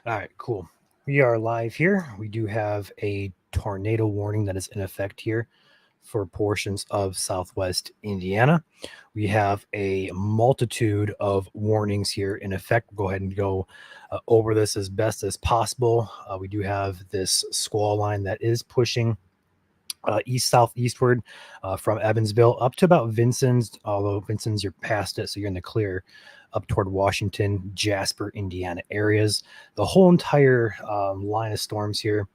All right, cool. We are live here. We do have a tornado warning that is in effect here for portions of southwest Indiana. We have a multitude of warnings here in effect. We'll go ahead and go over this as best as possible. We do have this squall line that is pushing east southeastward from Evansville up to about Vincennes, although Vincennes you're past it, so you're in the clear up toward Washington, Jasper, Indiana areas. The whole entire line of storms here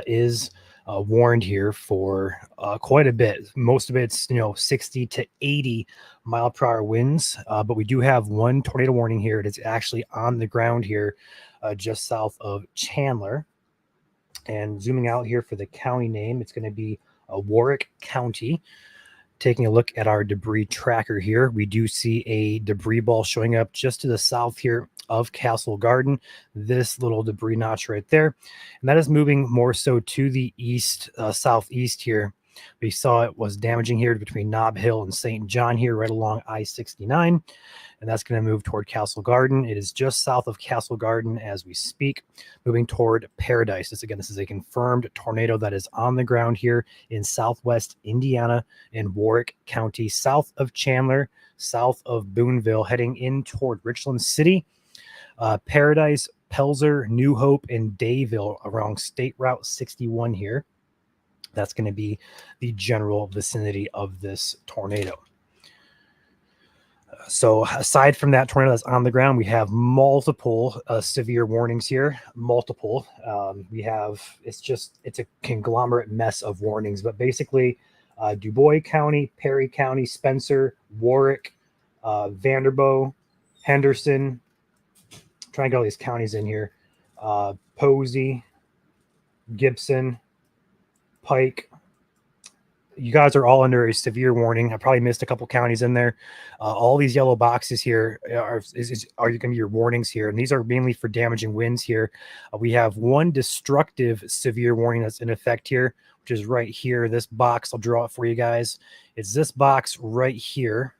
is warned here for quite a bit. Most of it's 60 to 80 mile per hour winds, but we do have one tornado warning here. It is actually on the ground here, just south of Chandler. And zooming out here for the county name, it's going to be Warwick County. Taking a look at our debris tracker here, we do see a debris ball showing up just to the south here of Castle Garden. This little debris notch right there. And that is moving more so to the east, southeast here. We saw it was damaging here between Nob Hill and St. John here, right along I-69. And that's going to move toward Castle Garden. It is just south of Castle Garden as we speak, moving toward Paradise. This is a confirmed tornado that is on the ground here in southwest Indiana in Warwick County, south of Chandler, south of Boonville, heading in toward Richland City, Paradise, Pelzer, New Hope, and Dayville around State Route 61 here. That's going to be the general vicinity of this tornado. So aside from that tornado that's on the ground, we have multiple severe warnings here. Multiple. It's a conglomerate mess of warnings, but basically Dubois County, Perry County, Spencer, Warwick, Vanderbilt, Henderson. Trying to get all these counties in here. Posey, Gibson, Pike. You guys are all under a severe warning. I probably missed a couple counties in there. All these yellow boxes here are going to be your warnings here, and these are mainly for damaging winds here. We have one destructive severe warning that's in effect here, which is right here. This box, I'll draw it for you guys. It's this box right here.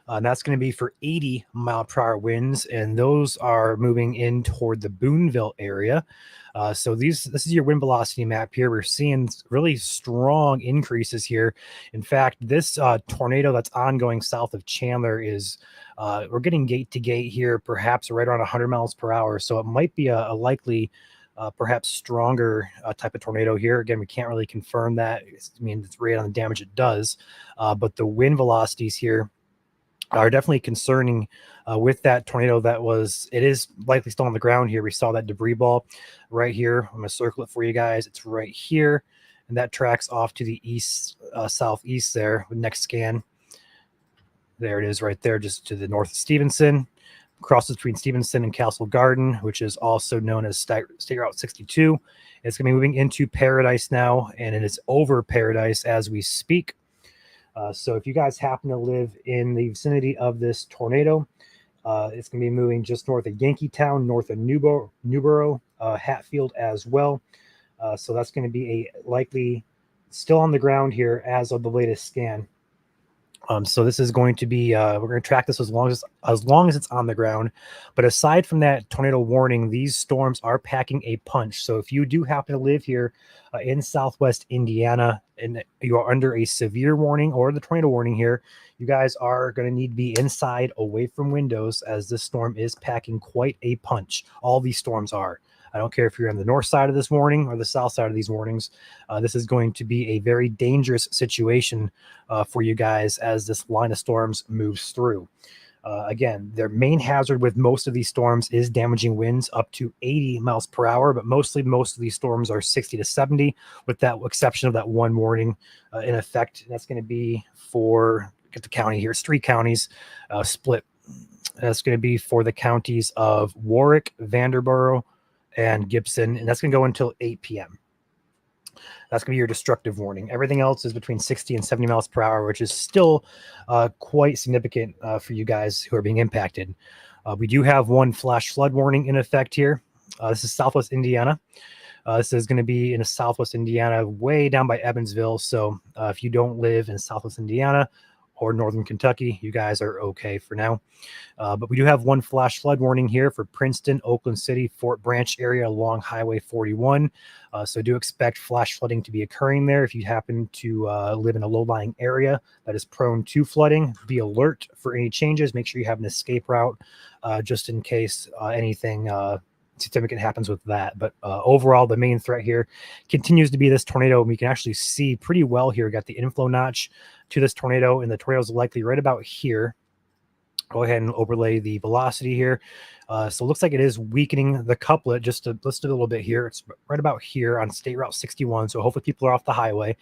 And that's going to be for 80 mile per hour winds, and those are moving in toward the Boonville area. So this is your wind velocity map here. We're seeing really strong increases here. In fact, this tornado that's ongoing south of Chandler is we're getting gate to gate here, perhaps right around 100 miles per hour. So it might be a likely perhaps stronger type of tornado here. Again, we can't really confirm that. It's right on the damage it does. But the wind velocities here are definitely concerning with that tornado. It is likely still on the ground here. We saw that debris ball right here. I'm going to circle it for you guys. It's right here, and that tracks off to the east, southeast there. Next scan. There it is right there, just to the north of Stevenson. Crosses between Stevenson and Castle Garden, which is also known as State Route 62. It's going to be moving into Paradise now, and it is over Paradise as we speak. So if you guys happen to live in the vicinity of this tornado, it's going to be moving just north of Yankeetown, north of Newborough, Hatfield as well. So that's going to be a likely still on the ground here as of the latest scan. So this is going to be, we're going to track this as long as it's on the ground. But aside from that tornado warning, these storms are packing a punch. So if you do happen to live here in southwest Indiana and you are under a severe warning or the tornado warning here, you guys are going to need to be inside away from windows, as this storm is packing quite a punch. All these storms are. I don't care if you're on the north side of this warning or the south side of these warnings. This is going to be a very dangerous situation for you guys as this line of storms moves through. Again, their main hazard with most of these storms is damaging winds up to 80 miles per hour, but most of these storms are 60 to 70, with that exception of that one warning in effect. That's going to be for, get the county here, it's 3 counties split. That's going to be for the counties of Warwick, Vanderbilt, and Gibson, and that's going to go until 8 p.m. That's going to be your destructive warning. Everything else is between 60 and 70 miles per hour, which is still quite significant for you guys who are being impacted. We do have one flash flood warning in effect here. This is southwest Indiana. This is going to be in southwest Indiana, way down by Evansville. So if you don't live in southwest Indiana or northern Kentucky, you guys are okay for now. But we do have one flash flood warning here for Princeton, Oakland City, Fort Branch area along Highway 41. So do expect flash flooding to be occurring there. If you happen to live in a low-lying area that is prone to flooding, be alert for any changes. Make sure you have an escape route just in case anything significant happens with that. But overall, the main threat here continues to be this tornado. We can actually see pretty well here. Got the inflow notch to this tornado, and the tornado is likely right about here. Go ahead and overlay the velocity here. So it looks like it is weakening the couplet just a little bit here. It's right about here on State Route 61. So hopefully people are off the highway.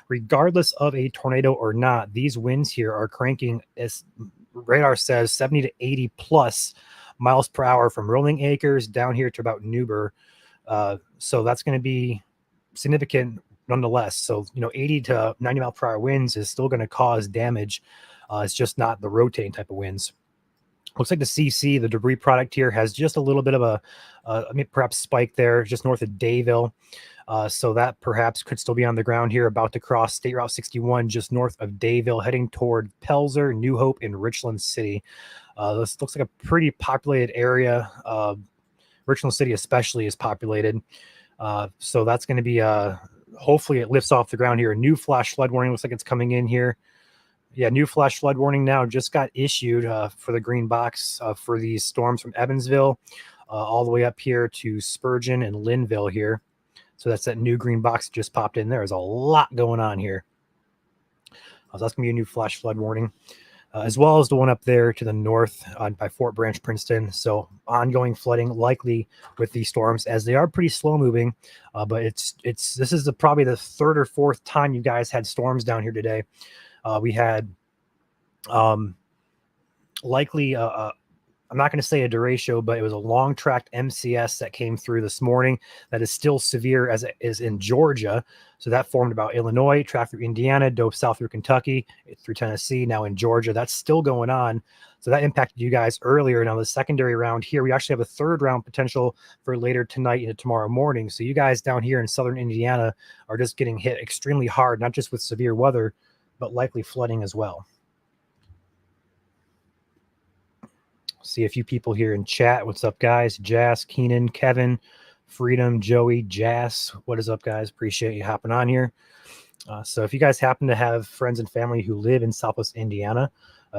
Regardless of a tornado or not, these winds here are cranking, as radar says, 70 to 80 plus miles per hour from Rolling Acres down here to about Newburgh. So that's going to be significant nonetheless. So, 80 to 90 mile per hour winds is still going to cause damage. It's just not the rotating type of winds. Looks like the CC, the debris product here, has just a little bit of a perhaps spike there just north of Dayville. So that perhaps could still be on the ground here, about to cross State Route 61 just north of Dayville, heading toward Pelzer, New Hope, and Richland City. This looks like a pretty populated area. Richland City especially is populated. So that's going to be, hopefully it lifts off the ground here. A new flash flood warning looks like it's coming in here. Yeah, new flash flood warning now just got issued for the green box for these storms from Evansville all the way up here to Spurgeon and Linville here. So that's that new green box that just popped in there. There's a lot going on here. So that's going to be a new flash flood warning, as well as the one up there to the north by Fort Branch, Princeton. So ongoing flooding likely with these storms, as they are pretty slow moving. But this is probably the third or fourth time you guys had storms down here today. We had likely, I'm not going to say a derecho, but it was a long tracked MCS that came through this morning that is still severe as it is in Georgia. So that formed about Illinois, tracked through Indiana, dove south through Kentucky, through Tennessee, now in Georgia. That's still going on. So that impacted you guys earlier. Now the secondary round here, we actually have a third round potential for later tonight into tomorrow morning. So you guys down here in southern Indiana are just getting hit extremely hard, not just with severe weather, but likely flooding as well. See a few people here in chat. What's up, guys? Jas, Keenan, Kevin, Freedom, Joey, Jas. What is up, guys? Appreciate you hopping on here. So if you guys happen to have friends and family who live in Southwest Indiana,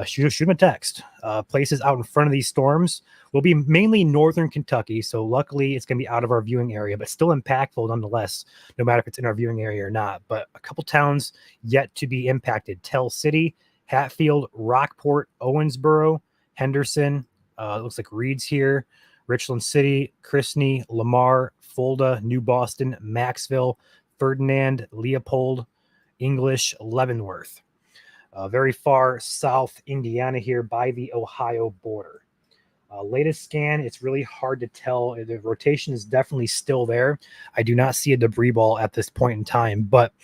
shoot them a text. Places out in front of these storms will be mainly northern Kentucky. So luckily it's going to be out of our viewing area, but still impactful nonetheless, no matter if it's in our viewing area or not. But a couple towns yet to be impacted: Tell City, Hatfield, Rockport, Owensboro, Henderson. It looks like Reed's here, Richland City, Chrisney, Lamar, Fulda, New Boston, Maxville, Ferdinand, Leopold, English, Leavenworth. Very far south Indiana here by the Ohio border. Latest scan, it's really hard to tell. The rotation is definitely still there. I do not see a debris ball at this point in time, but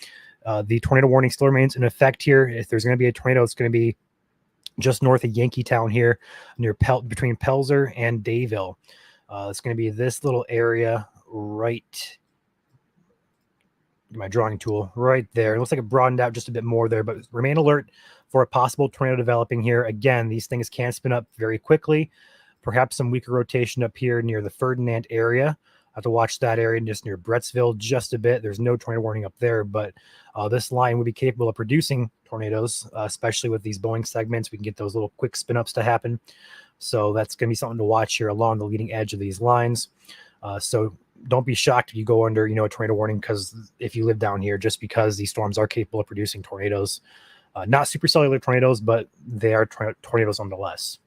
the tornado warning still remains in effect here. If there's going to be a tornado, it's going to be just north of Yankeetown here, between Pelzer and Dayville. It's going to be this little area right. My drawing tool right there. It looks like it broadened out just a bit more there, but remain alert for a possible tornado developing here. Again, these things can spin up very quickly. Perhaps some weaker rotation up here near the Ferdinand area. I have to watch that area just near Brettsville just a bit. There's no tornado warning up there, but this line would be capable of producing tornadoes, especially with these Boeing segments. We can get those little quick spin ups to happen. So that's going to be something to watch here along the leading edge of these lines. So don't be shocked if you go under, a tornado warning, because if you live down here, just because these storms are capable of producing tornadoes, not supercellular tornadoes, but they are tornadoes nonetheless.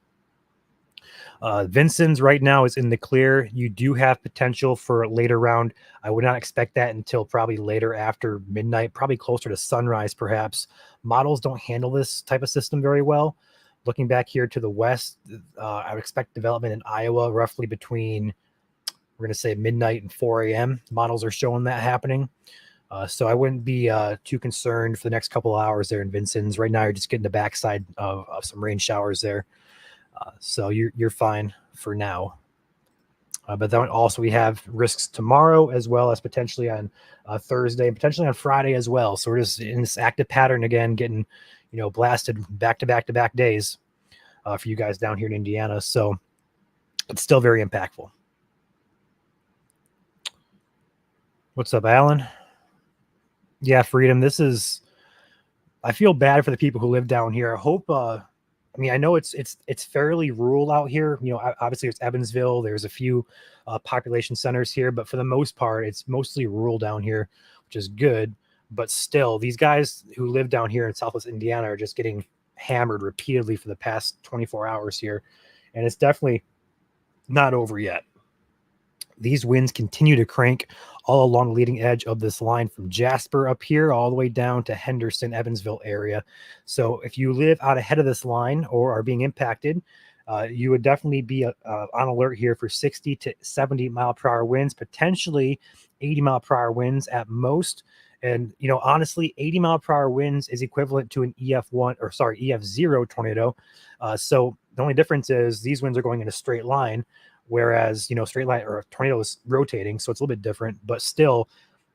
Vincennes right now is in the clear. You do have potential for a later round. I would not expect that until probably later after midnight, probably closer to sunrise, perhaps. Models don't handle this type of system very well. Looking back here to the west, I would expect development in Iowa roughly between, we're going to say, midnight and 4 a.m. Models are showing that happening. So I wouldn't be too concerned for the next couple of hours there in Vincennes. Right now, you're just getting the backside of some rain showers there. So you're fine for now. But then also we have risks tomorrow, as well as potentially on Thursday, and potentially on Friday as well. So we're just in this active pattern again, getting blasted back to back to back days for you guys down here in Indiana. So it's still very impactful. What's up, Alan? Yeah, Freedom. I feel bad for the people who live down here. I hope, I know it's fairly rural out here. Obviously there's Evansville. There's a few population centers here, but for the most part, it's mostly rural down here, which is good. But still, these guys who live down here in Southwest Indiana are just getting hammered repeatedly for the past 24 hours here. And it's definitely not over yet. These winds continue to crank all along the leading edge of this line from Jasper up here all the way down to Henderson, Evansville area. So if you live out ahead of this line or are being impacted, you would definitely be on alert here for 60 to 70 mile per hour winds, potentially 80 mile per hour winds at most. And, honestly, 80 mile per hour winds is equivalent to an EF0 tornado. So the only difference is these winds are going in a straight line, whereas, straight line or a tornado is rotating. So it's a little bit different, but still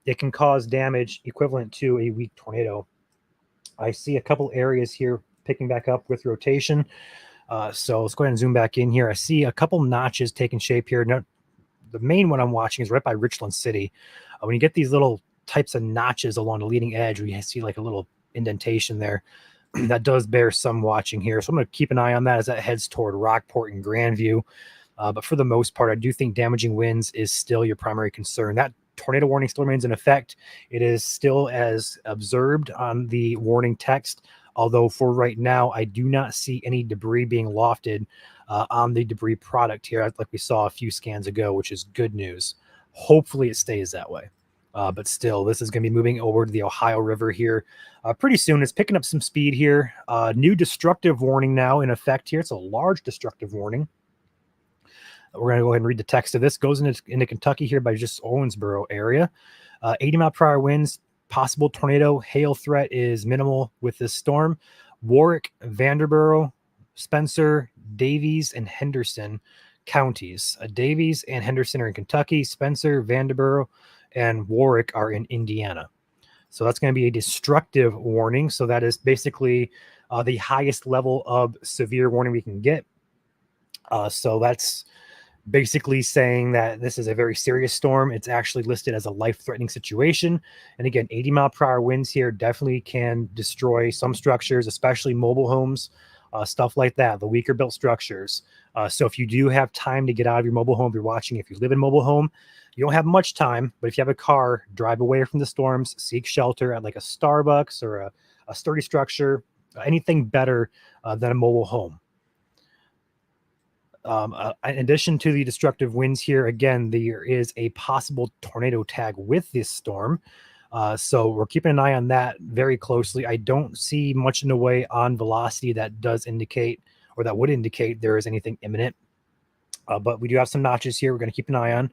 it can cause damage equivalent to a weak tornado. I see a couple areas here picking back up with rotation. So let's go ahead and zoom back in here. I see a couple notches taking shape here. Now, the main one I'm watching is right by Richland City. When you get these little types of notches along the leading edge, we see like a little indentation there. That does bear some watching here. So I'm going to keep an eye on that as that heads toward Rockport and Grandview. But for the most part, I do think damaging winds is still your primary concern. That tornado warning still remains in effect. It is still as observed on the warning text, although for right now, I do not see any debris being lofted on the debris product here, like we saw a few scans ago, which is good news. Hopefully it stays that way. But still, this is going to be moving over to the Ohio River here pretty soon. It's picking up some speed here. New destructive warning now in effect here. It's a large destructive warning. We're going to go ahead and read the text of this. Goes into Kentucky here by just Owensboro area. 80 mile per hour winds. Possible tornado hail threat is minimal with this storm. Warwick, Vanderboro, Spencer, Davies, and Henderson counties. Davies and Henderson are in Kentucky. Spencer, Vanderboro, and Warwick are in Indiana. So that's going to be a destructive warning. So that is basically the highest level of severe warning we can get. So that's basically saying that this is a very serious storm. It's actually listed as a life-threatening situation. And again, 80 mile per hour winds here definitely can destroy some structures, especially mobile homes, stuff like that, the weaker built structures. So if you do have time to get out of your mobile home, if you're watching, if you live in a mobile home, you don't have much time, but if you have a car, drive away from the storms, seek shelter at like a Starbucks or a sturdy structure, anything better than a mobile home. In addition to the destructive winds here, again, there is a possible tornado tag with this storm. So we're keeping an eye on that very closely. I don't see much in the way on velocity that does indicate, or that would indicate there is anything imminent. But we do have some notches here we're going to keep an eye on,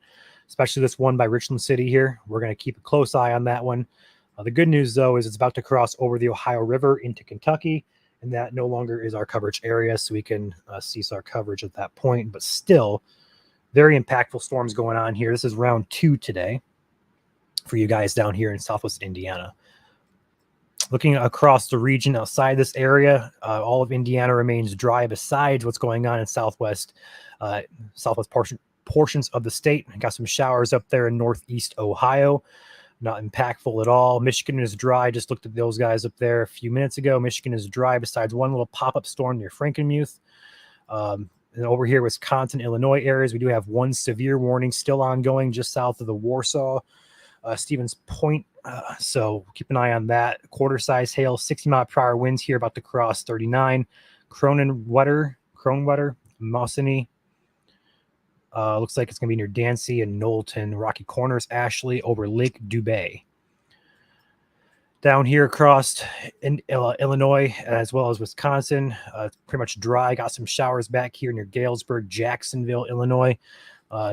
especially this one by Richland City here. We're going to keep a close eye on that one. The good news, though, is it's about to cross over the Ohio River into Kentucky, and that no longer is our coverage area, so we can cease our coverage at that point. But still, very impactful storms going on here. This is round 2 today for you guys down here in Southwest Indiana. Looking across the region outside this area, all of Indiana remains dry besides what's going on in southwest portions of the state. Got some showers up there in northeast Ohio. Not impactful at all. Michigan is dry. Just looked at those guys up there a few minutes ago. Michigan is dry besides one little pop-up storm near Frankenmuth. And over here, Wisconsin, Illinois areas, we do have one severe warning still ongoing just south of the Warsaw, Stevens Point. So keep an eye on that. Quarter-size hail, 60 mile per hour winds here about to cross 39. Kronenwetter, Mossany. Looks like it's going to be near Dancy and Knowlton, Rocky Corners, Ashley, over Lake Dubay. Down here across in Illinois, as well as Wisconsin, it's pretty much dry. Got some showers back here near Galesburg, Jacksonville, Illinois.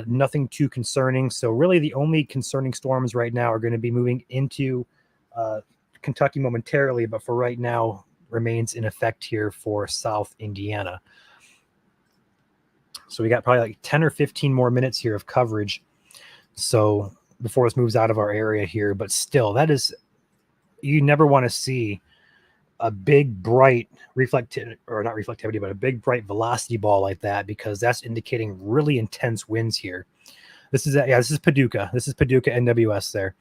Nothing too concerning. So really the only concerning storms right now are going to be moving into Kentucky momentarily, but for right now remains in effect here for South Indiana. So we got probably like 10 or 15 more minutes here of coverage. So before this moves out of our area here, but still, that is, you never want to see a big bright not reflectivity, but a big bright velocity ball like that, because that's indicating really intense winds here. This is Paducah. This is Paducah NWS there.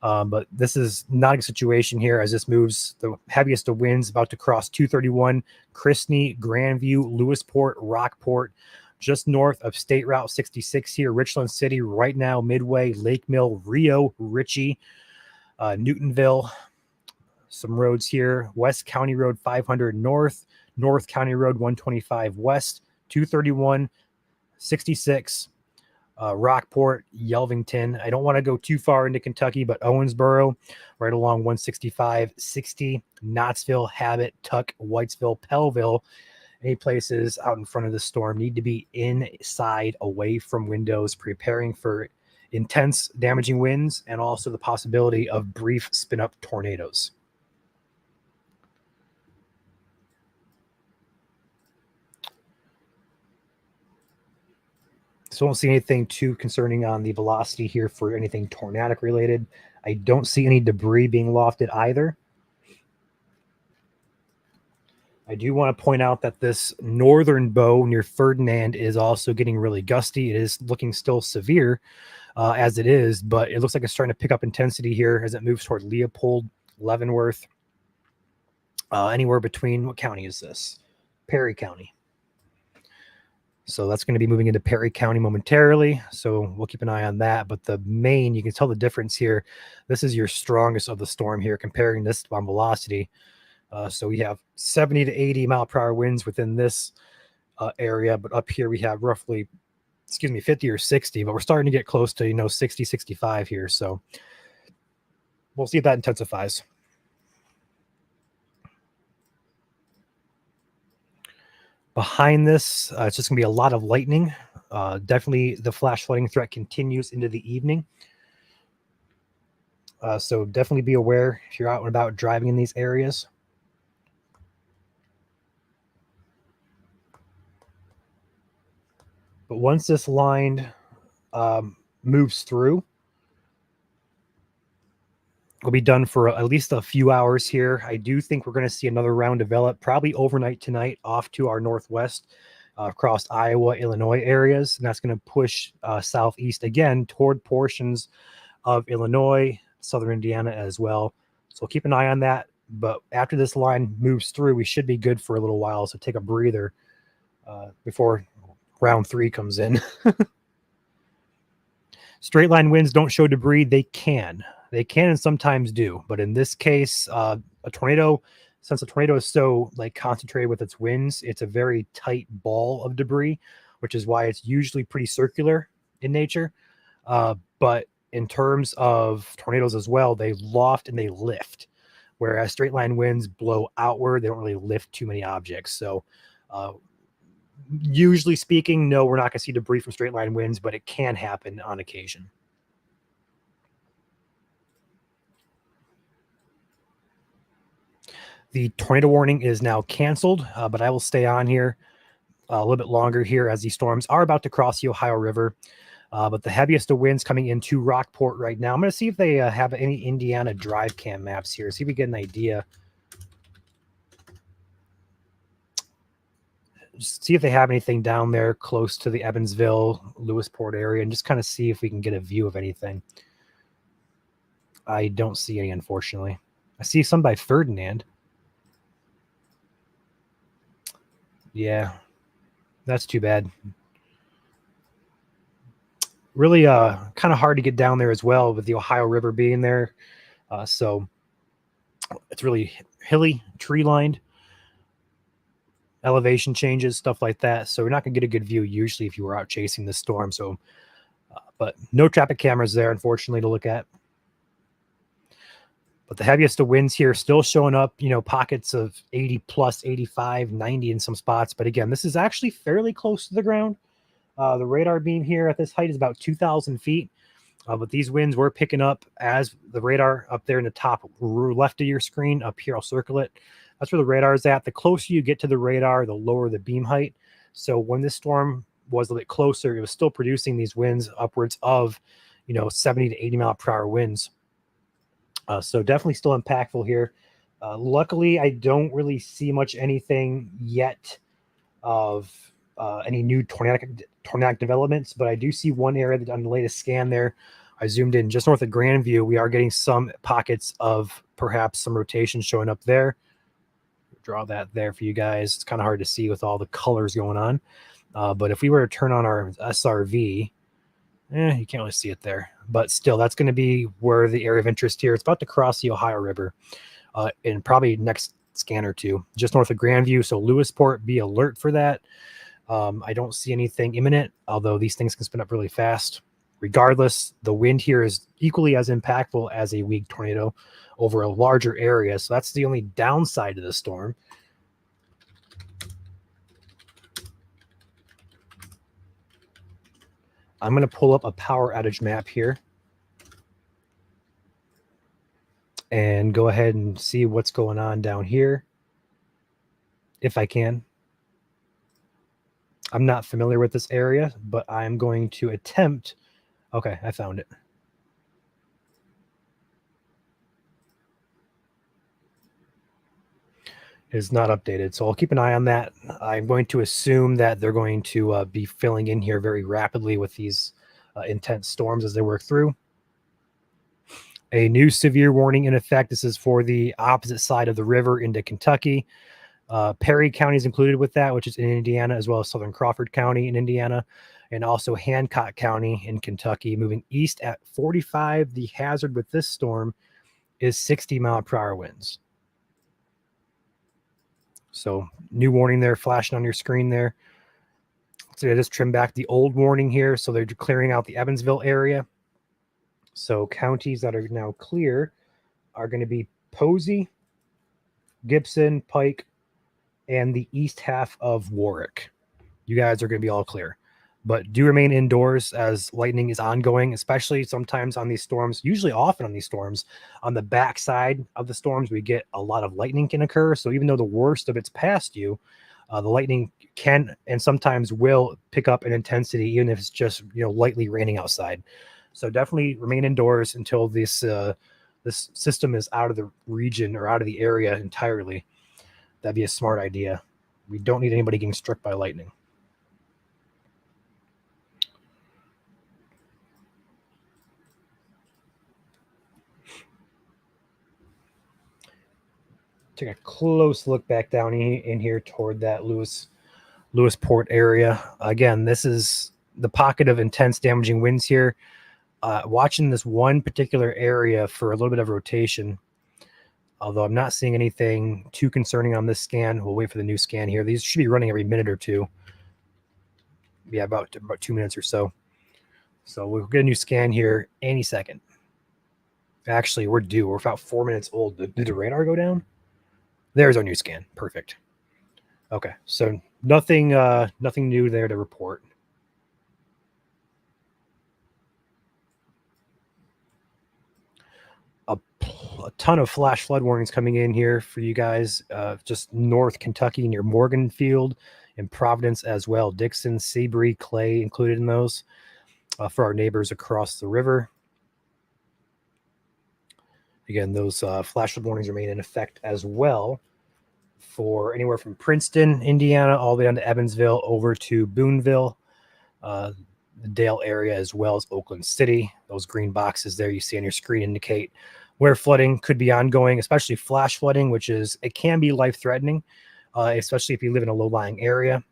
But this is not a situation here as this moves. The heaviest of winds about to cross 231, Christney, Grandview, Lewisport, Rockport, just north of State Route 66 here, Richland City, right now, Midway, Lake Mill, Rio, Ritchie, Newtonville, some roads here, West County Road 500 North, North County Road 125 West, 231, 66, Rockport, Yelvington. I don't want to go too far into Kentucky, but Owensboro, right along 165, 60, Knoxville, Habit, Tuck, Whitesville, Pellville. Any places out in front of the storm need to be inside, away from windows, preparing for intense damaging winds and also the possibility of brief spin-up tornadoes. So I don't see anything too concerning on the velocity here for anything tornadic related. I don't see any debris being lofted either. I do want to point out that this northern bow near Ferdinand is also getting really gusty. It is looking still severe as it is, but it looks like it's starting to pick up intensity here as it moves toward Leopold, Leavenworth, anywhere between, what county is this? Perry County. So that's going to be moving into Perry County momentarily. So we'll keep an eye on that. But the main, you can tell the difference here. This is your strongest of the storm here, comparing this on velocity. So we have 70 to 80 mile per hour winds within this area. But up here we have roughly, 50 or 60. But we're starting to get close to, 60, 65 here. So we'll see if that intensifies. Behind this, it's just going to be a lot of lightning. Definitely the flash flooding threat continues into the evening. So definitely be aware if you're out and about driving in these areas. But once this line moves through, we'll be done for at least a few hours here. I do think we're going to see another round develop, probably overnight tonight, off to our northwest across Iowa, Illinois areas. And that's going to push southeast again toward portions of Illinois, southern Indiana as well. So keep an eye on that. But after this line moves through, we should be good for a little while. So take a breather before round 3 comes in. Straight line winds don't show debris. They can and sometimes do. But in this case, a tornado, since a tornado is so concentrated with its winds, it's a very tight ball of debris, which is why it's usually pretty circular in nature. But in terms of tornadoes as well, they loft and they lift, whereas straight line winds blow outward. They don't really lift too many objects. So usually speaking, no, we're not going to see debris from straight line winds, but it can happen on occasion. The tornado warning is now canceled, but I will stay on here a little bit longer here as these storms are about to cross the Ohio River. But the heaviest of winds coming into Rockport right now. I'm going to see if they have any Indiana drive cam maps here. See if we get an idea. Just see if they have anything down there close to the Evansville, Lewisport area, and just kind of see if we can get a view of anything. I don't see any, unfortunately. I see some by Ferdinand. Yeah, that's too bad. Really kind of hard to get down there as well with the Ohio River being there. So it's really hilly, tree-lined. Elevation changes, stuff like that. So we're not going to get a good view usually if you were out chasing the storm. So, but no traffic cameras there, unfortunately, to look at. But the heaviest of winds here still showing up, pockets of 80 plus, 85, 90 in some spots. But again, this is actually fairly close to the ground. The radar beam here at this height is about 2,000 feet. But these winds were picking up as the radar up there in the top left of your screen. Up here, I'll circle it. That's where the radar is at. The closer you get to the radar, the lower the beam height. So when this storm was a little bit closer, it was still producing these winds upwards of, 70 to 80 mile per hour winds. So definitely still impactful here. Luckily, I don't really see much anything yet of any new tornadic developments, but I do see one area that on the latest scan there, I zoomed in just north of Grandview. We are getting some pockets of perhaps some rotation showing up there. Draw that there for you guys. It's kind of hard to see with all the colors going on. But if we were to turn on our SRV, you can't really see it there. But still, that's going to be where the area of interest here. It's about to cross the Ohio River in probably next scan or two, just north of Grandview. So Lewisport, be alert for that. I don't see anything imminent, although these things can spin up really fast. Regardless, the wind here is equally as impactful as a weak tornado over a larger area. So that's the only downside to the storm. I'm going to pull up a power outage map here and go ahead and see what's going on down here, if I can. I'm not familiar with this area, but I'm going to attempt. Okay, I found it. It is not updated, so I'll keep an eye on that. I'm going to assume that they're going to be filling in here very rapidly with these intense storms as they work through. A new severe warning in effect. This is for the opposite side of the river into Kentucky. Perry County is included with that, which is in Indiana, as well as Southern Crawford County in Indiana, and also Hancock County in Kentucky. Moving east at 45, the hazard with this storm is 60-mile-per-hour winds. So new warning there flashing on your screen there. So I just trimmed back the old warning here. So they're clearing out the Evansville area. So counties that are now clear are going to be Posey, Gibson, Pike, and the east half of Warwick. You guys are going to be all clear. But do remain indoors as lightning is ongoing, especially sometimes on these storms, usually often on these storms. On the backside of the storms, we get a lot of lightning can occur. So even though the worst of it's past you, the lightning can and sometimes will pick up in intensity, even if it's just lightly raining outside. So definitely remain indoors until this system is out of the region or out of the area entirely. That'd be a smart idea. We don't need anybody getting struck by lightning. Take a close look back down in here toward that Lewisport area. Again, this is the pocket of intense damaging winds here. Watching this one particular area for a little bit of rotation, although I'm not seeing anything too concerning on this scan. We'll wait for the new scan here. These should be running every minute or two. Yeah, about 2 minutes or so. So we'll get a new scan here any second. Actually, we're due. We're about 4 minutes old. Did the radar go down? There's our new scan. Perfect. Okay, so nothing new there to report. A ton of flash flood warnings coming in here for you guys. Just north Kentucky near Morganfield and Providence as well. Dixon, Seabury, Clay included in those for our neighbors across the river. Again, those flash flood warnings remain in effect as well for anywhere from Princeton, Indiana, all the way down to Evansville, over to Boonville, the Dale area, as well as Oakland City. Those green boxes there you see on your screen indicate where flooding could be ongoing, especially flash flooding, which it can be life-threatening, especially if you live in a low-lying area.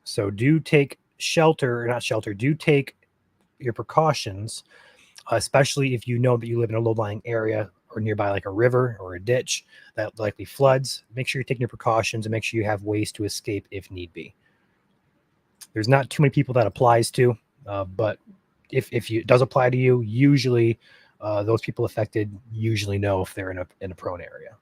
So do take do take your precautions, especially if you know that you live in a low-lying area or nearby like a river or a ditch that likely floods. Make sure you're taking your precautions and make sure you have ways to escape if need be. There's not too many people that applies to, but if it does apply to you, usually those people affected usually know if they're in a prone area.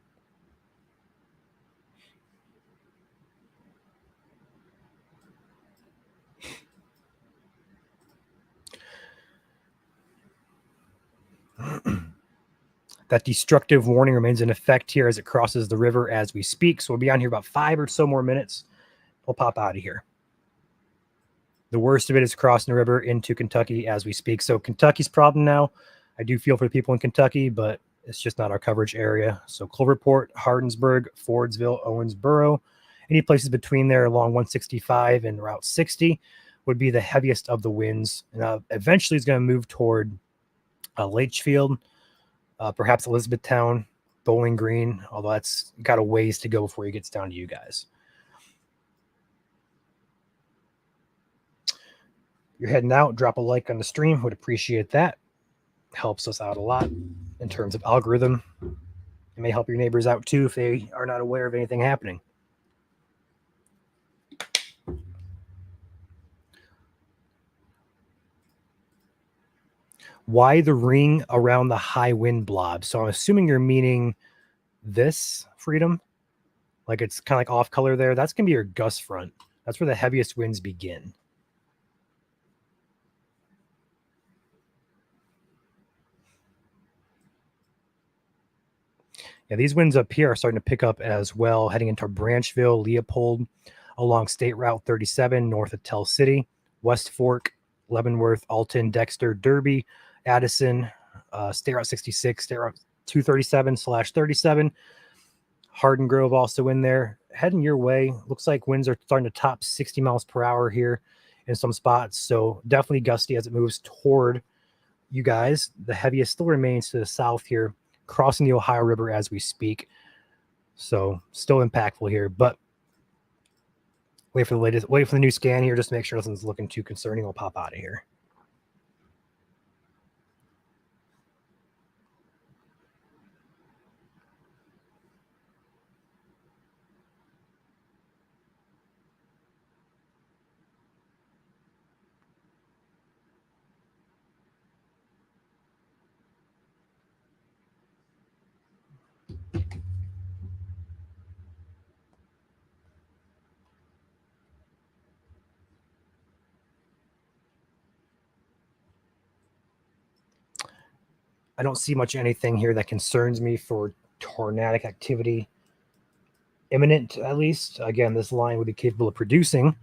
That destructive warning remains in effect here as it crosses the river as we speak. So we'll be on here about 5 or so more minutes. We'll pop out of here. The worst of it is crossing the river into Kentucky as we speak. So Kentucky's problem now. I do feel for the people in Kentucky, but It's just not our coverage area. So Cloverport, Hardensburg, Fordsville, Owensboro, any places between there along 165 and Route 60 would be the heaviest of the winds. And eventually it's going to move toward Litchfield, perhaps Elizabethtown, Bowling Green, although that's got a ways to go before it gets down to you guys. You're heading out, drop a like on the stream. Would appreciate that. Helps us out a lot in terms of algorithm. It may help your neighbors out too if they are not aware of anything happening. Why the ring around the high wind blob? So I'm assuming you're meaning this, Freedom. Like it's kind of like off color there. That's going to be your gust front. That's where the heaviest winds begin. Yeah, these winds up here are starting to pick up as well, heading into Branchville, Leopold, along State Route 37, north of Tell City, West Fork, Leavenworth, Alton, Dexter, Derby, Addison, State Route 66, State Route 237/37, Hardin Grove also in there. Heading your way. Looks like winds are starting to top 60 miles per hour here in some spots. So definitely gusty as it moves toward you guys. The heaviest still remains to the south here, crossing the Ohio River as we speak. So still impactful here, but wait for the new scan here, just to make sure nothing's looking too concerning. We'll pop out of here. I don't see much anything here that concerns me for tornadic activity imminent, at least. Again, this line would be capable of producing,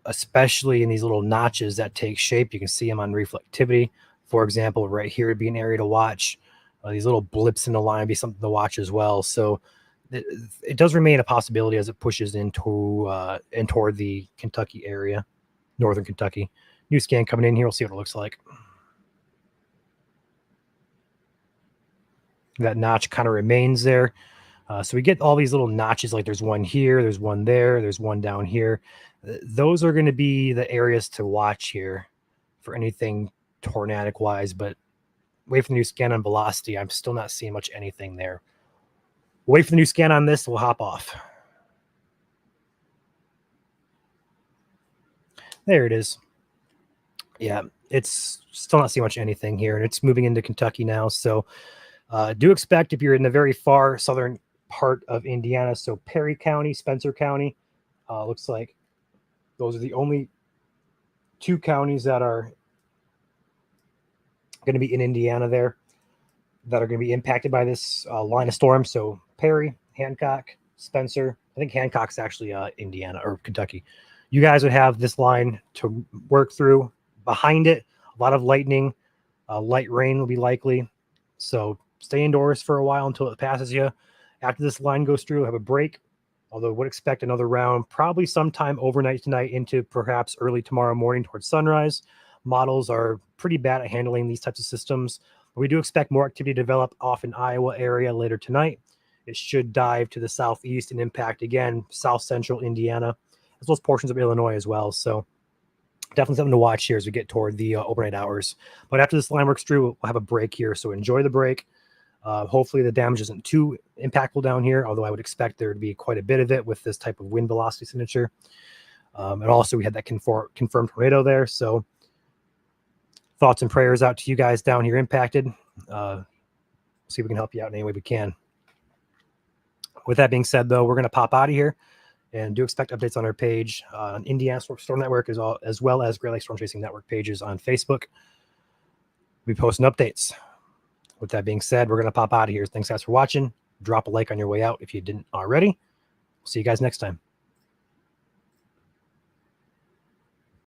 especially in these little notches that take shape. You can see them on reflectivity. For example, right here would be an area to watch. These little blips in the line would be something to watch as well. So it does remain a possibility as it pushes into and toward the Kentucky area, northern Kentucky. New scan coming in here. We'll see what it looks like. That notch kind of remains there. So we get all these little notches, like there's one here, there's one there, there's one down here. Those are going to be the areas to watch here for anything tornadic wise, but wait for the new scan on velocity. I'm still not seeing much anything there. Wait for the new scan on this. We'll hop off. There it is. Yeah, it's still not seeing much anything here, and it's moving into Kentucky now. So do expect, if you're in the very far southern part of Indiana, so Perry County, Spencer County, looks like those are the only two counties that are going to be in Indiana there that are going to be impacted by this line of storm. So Perry, Hancock, Spencer. I think Hancock's actually Indiana or Kentucky. You guys would have this line to work through. Behind it, a lot of lightning, light rain will be likely. So stay indoors for a while until it passes you. After this line goes through, have a break. Although would expect another round, probably sometime overnight tonight into perhaps early tomorrow morning towards sunrise. Models are pretty bad at handling these types of systems. We do expect more activity to develop off in Iowa area later tonight. It should dive to the southeast and impact again south central Indiana, as well as portions of Illinois as well. So definitely something to watch here as we get toward the overnight hours. But after this line works through, we'll have a break here. So enjoy the break. Hopefully the damage isn't too impactful down here, although I would expect there to be quite a bit of it with this type of wind velocity signature. And also we had that confirmed tornado there. So thoughts and prayers out to you guys down here impacted. See if we can help you out in any way we can. With that being said, though, we're going to pop out of here and do expect updates on our page on Indiana Storm Network as well as Great Lakes Storm Chasing Network pages on Facebook. We posting updates. With that being said, we're going to pop out of here. Thanks, guys, for watching. Drop a like on your way out if you didn't already. See you guys next time.